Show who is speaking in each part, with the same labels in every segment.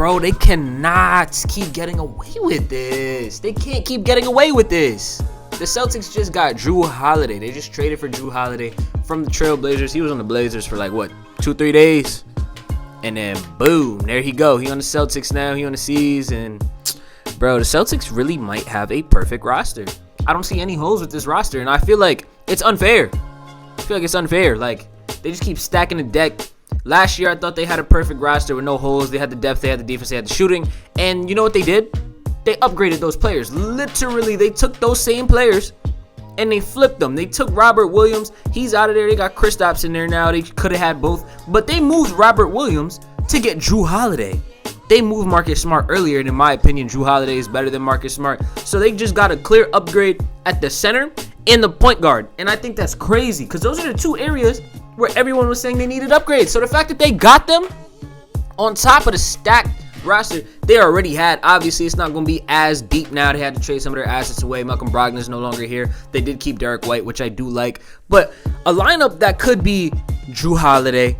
Speaker 1: bro, they cannot keep getting away with this. They can't keep getting away with this. The Celtics just got Jrue Holiday. They just traded for Jrue Holiday from the Trailblazers. He was on the Blazers for like, what, 2-3 days? And then, boom, there he go. He on the Celtics now. He on the C's. And, bro, the Celtics really might have a perfect roster. I don't see any holes with this roster. And I feel like it's unfair. Like, they just keep stacking the deck. Last year, I thought they had a perfect roster with no holes. They had the depth, they had the defense, they had the shooting. And you know what they did? They upgraded those players. Literally, they took those same players and they flipped them. They took Robert Williams. He's out of there. They got Kristaps in there now. They could have had both. But they moved Robert Williams to get Jrue Holiday. They moved Marcus Smart earlier, and in my opinion, Jrue Holiday is better than Marcus Smart. So they just got a clear upgrade at the center and the point guard. And I think that's crazy because those are the two areas where everyone was saying they needed upgrades. So the fact that they got them on top of the stacked roster they already had, obviously it's not going to be as deep now. They had to trade some of their assets away. Malcolm Brogdon's no longer here. They did keep Derek White, which I do like. But a lineup that could be Jrue Holiday,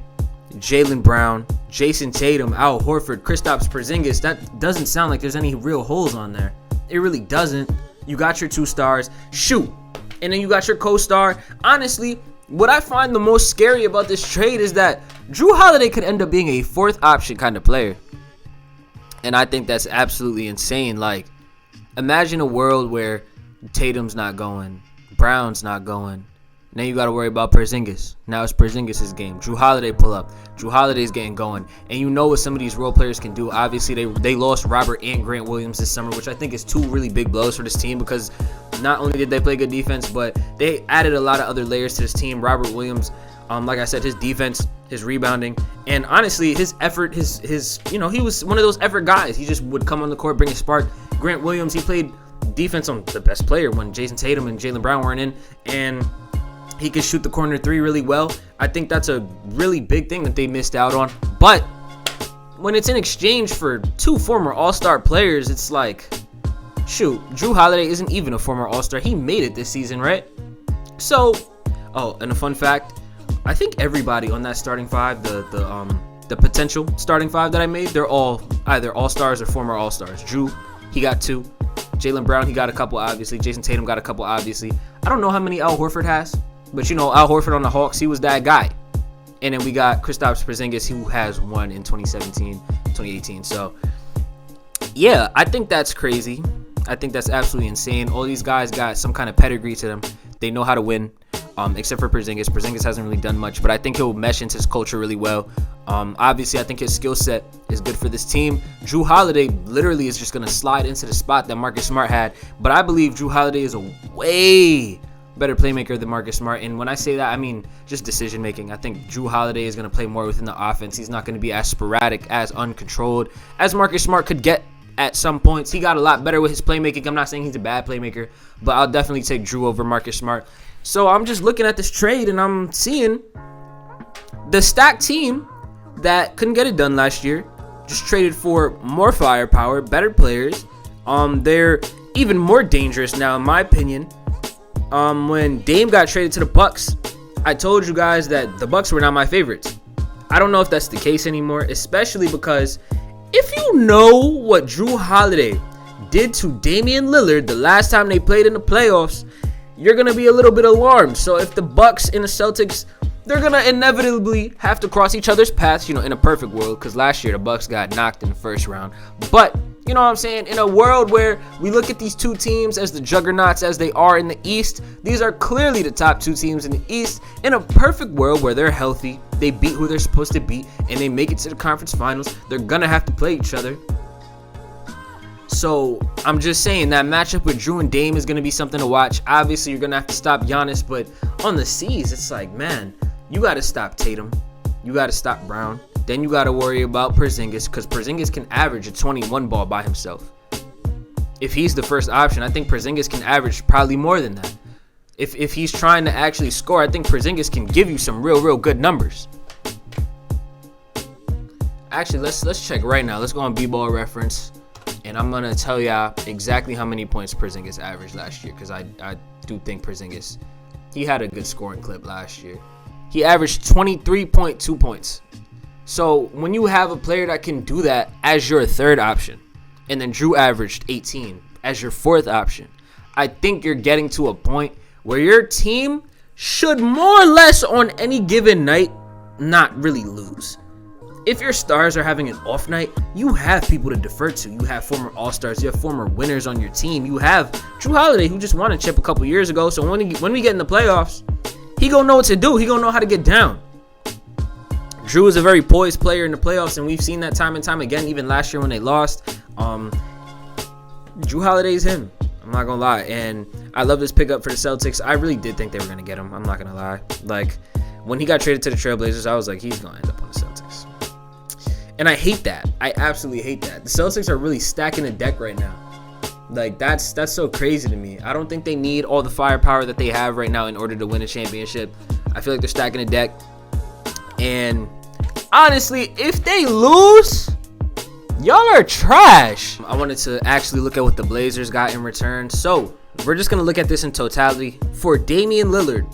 Speaker 1: Jaylen Brown, Jason Tatum, Al Horford, Kristaps Porzingis, that doesn't sound like there's any real holes on there. It really doesn't. You got your two stars. Shoot. And then you got your co-star. Honestly, what I find the most scary about this trade is that Jrue Holiday could end up being a fourth option kind of player. And I think that's absolutely insane. Like, imagine a world where Tatum's not going, Brown's not going. Now you got to worry about Porzingis. Now it's Porzingis' game. Jrue Holiday pull up. Jrue Holiday's getting going. And you know what some of these role players can do. Obviously, they lost Robert and Grant Williams this summer, which I think is two really big blows for this team because not only did they play good defense, but they added a lot of other layers to this team. Robert Williams, like I said, his defense, his rebounding, and honestly, his effort, his he was one of those effort guys. He just would come on the court, bring a spark. Grant Williams, he played defense on the best player when Jason Tatum and Jaylen Brown weren't in, and he could shoot the corner three really well. I think that's a really big thing that they missed out on. But when it's in exchange for two former All-Star players, it's like, shoot, Jrue Holiday isn't even a former All-Star. He made it this season, right? So, and a fun fact, I think everybody on that starting five, the potential starting five that I made, they're all either All-Stars or former All-Stars. Jrue, he got 2. Jaylen Brown, he got a couple, obviously. Jason Tatum got a couple, obviously. I don't know how many Al Horford has. But, Al Horford on the Hawks, he was that guy. And then we got Kristaps Porzingis, who has one in 2017, 2018. So, yeah, I think that's crazy. I think that's absolutely insane. All these guys got some kind of pedigree to them. They know how to win, except for Porzingis. Porzingis hasn't really done much, but I think he'll mesh into his culture really well. Obviously, I think his skill set is good for this team. Jrue Holiday literally is just going to slide into the spot that Marcus Smart had. But I believe Jrue Holiday is a way better playmaker than Marcus Smart, and when I say that, I mean just decision making. I think Jrue Holiday is going to play more within the offense. He's not going to be as sporadic, as uncontrolled as Marcus Smart could get at some points. He got a lot better with his playmaking. I'm not saying he's a bad playmaker, but I'll definitely take Jrue over Marcus Smart. So I'm just looking at this trade, and I'm seeing the stacked team that couldn't get it done last year just traded for more firepower, better players. They're even more dangerous now, in my opinion. When Dame got traded to the Bucks, I told you guys that the Bucks were not my favorites. I don't know if that's the case anymore, especially because if you know what Jrue Holiday did to Damian Lillard the last time they played in the playoffs, you're going to be a little bit alarmed. So if the Bucks and the Celtics, they're going to inevitably have to cross each other's paths, in a perfect world, because last year the Bucks got knocked in the first round. But you know what I'm saying? In a world where we look at these two teams as the juggernauts as they are in the East, these are clearly the top two teams in the East. In a perfect world where they're healthy, they beat who they're supposed to beat, and they make it to the conference finals, they're going to have to play each other. So I'm just saying that matchup with Jrue and Dame is going to be something to watch. Obviously, you're going to have to stop Giannis, but on the C's, it's like, man, you got to stop Tatum. You got to stop Brown. Then you got to worry about Porzingis, because Porzingis can average a 21 ball by himself. If he's the first option, I think Porzingis can average probably more than that. If he's trying to actually score, I think Porzingis can give you some real good numbers. Actually, let's check right now. Let's go on B-Ball reference, and I'm going to tell y'all exactly how many points Porzingis averaged last year, because I do think Porzingis, he had a good scoring clip last year. He averaged 23.2 points. So when you have a player that can do that as your third option, and then Jrue averaged 18 as your fourth option, I think you're getting to a point where your team should more or less on any given night not really lose. If your stars are having an off night, you have people to defer to. You have former All-Stars. You have former winners on your team. You have Jrue Holiday, who just won a chip a couple years ago. So when we get in the playoffs, he gonna know what to do. He gonna know how to get down. Jrue is a very poised player in the playoffs, and we've seen that time and time again, even last year when they lost. Jrue Holiday's him. I'm not gonna lie. And I love this pickup for the Celtics. I really did think they were gonna get him. I'm not gonna lie. Like, when he got traded to the Trailblazers, I was like, he's gonna end up on the Celtics. And I hate that. I absolutely hate that. The Celtics are really stacking the deck right now. Like, that's so crazy to me. I don't think they need all the firepower that they have right now in order to win a championship. I feel like they're stacking the deck. And honestly, if they lose, y'all are trash. I wanted to actually look at what the Blazers got in return. So we're just going to look at this in totality. For Damian Lillard,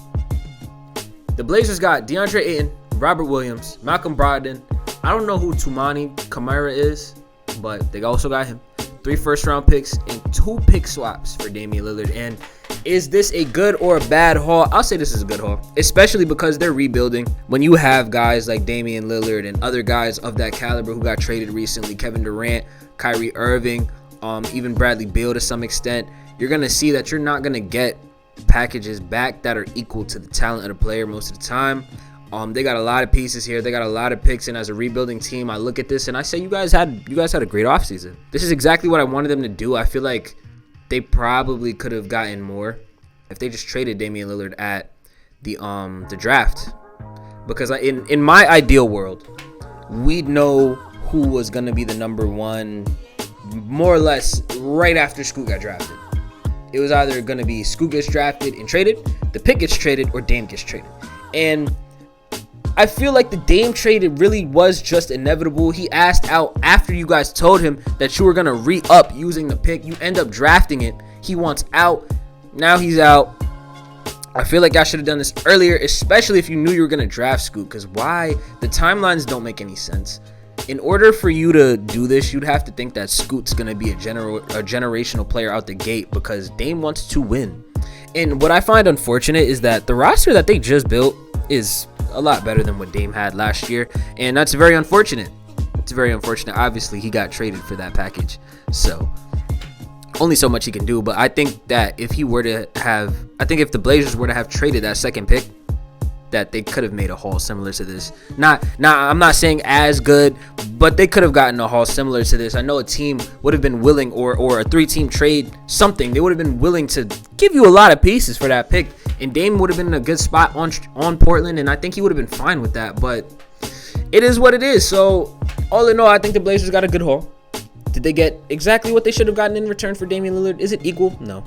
Speaker 1: the Blazers got DeAndre Ayton, Robert Williams, Malcolm Brogdon. I don't know who Toumani Camara is, but they also got him. 3 first-round picks and 2 pick swaps for Damian Lillard. And is this a good or a bad haul? I'll say this is a good haul, especially because they're rebuilding. When you have guys like Damian Lillard and other guys of that caliber who got traded recently, Kevin Durant, Kyrie Irving, even Bradley Beal to some extent, you're going to see that you're not going to get packages back that are equal to the talent of the player most of the time. They got a lot of pieces here. They got a lot of picks, and as a rebuilding team, I look at this and I say you guys had a great offseason. This is exactly what I wanted them to do. I feel like they probably could have gotten more if they just traded Damian Lillard at the draft. Because in my ideal world, we'd know who was gonna be the number one, more or less right after Scoot got drafted. It was either gonna be Scoot gets drafted and traded, the pick gets traded, or Dame gets traded. And I feel like the Dame trade, it really was just inevitable. He asked out after you guys told him that you were going to re-up using the pick. You end up drafting it. He wants out. Now he's out. I feel like I should have done this earlier, especially if you knew you were going to draft Scoot. Because why? The timelines don't make any sense. In order for you to do this, you'd have to think that Scoot's going to be a generational player out the gate because Dame wants to win. And what I find unfortunate is that the roster that they just built is a lot better than what Dame had last year, and that's very unfortunate. It's very unfortunate. Obviously, he got traded for that package, so only so much he can do. But I think that if if the Blazers were to have traded that second pick, that they could have made a haul similar to this. I'm not saying as good, but they could have gotten a haul similar to this. I know a team would have been willing, or a 3-team trade, something. They would have been willing to give you a lot of pieces for that pick. And Dame would have been in a good spot on Portland, and I think he would have been fine with that. But it is what it is. So all in all, I think the Blazers got a good haul. Did they get exactly what they should have gotten in return for Damian Lillard? Is it equal? No.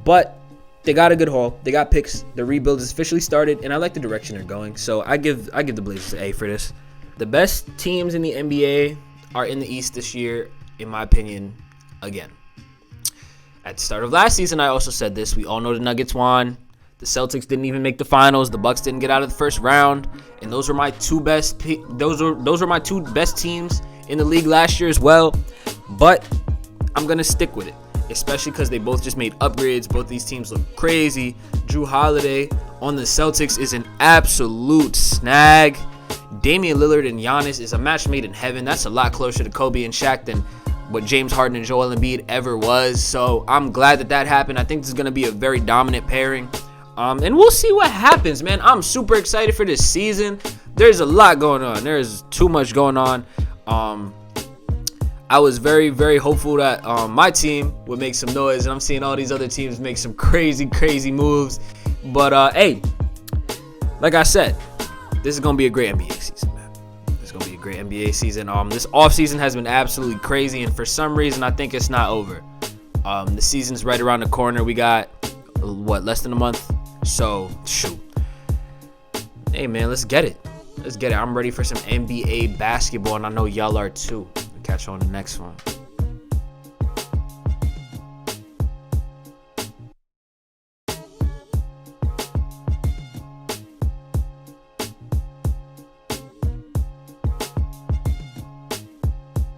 Speaker 1: But they got a good haul. They got picks. The rebuild is officially started, and I like the direction they're going. So I give the Blazers an A for this. The best teams in the NBA are in the East this year, in my opinion, again. At the start of last season, I also said this. We all know the Nuggets won. The Celtics didn't even make the finals. The Bucks didn't get out of the first round, and those were my two best. Those were my 2 best teams in the league last year as well. But I'm gonna stick with it, especially because they both just made upgrades. Both these teams look crazy. Jrue Holiday on the Celtics is an absolute snag. Damian Lillard and Giannis is a match made in heaven. That's a lot closer to Kobe and Shaq than what James Harden and Joel Embiid ever was. So I'm glad that happened. I think this is gonna be a very dominant pairing. And we'll see what happens, man. I'm super excited for this season. There's a lot going on. There's too much going on. I was very, very hopeful that my team would make some noise, and I'm seeing all these other teams make some crazy, crazy moves. But, hey, like I said, this is going to be a great NBA season, man. This is going to be a great NBA season. This offseason has been absolutely crazy, and for some reason, I think it's not over. The season's right around the corner. We got, less than a month? So, shoot. Hey, man, let's get it. I'm ready for some NBA basketball, and I know y'all are too. Catch you on the next one.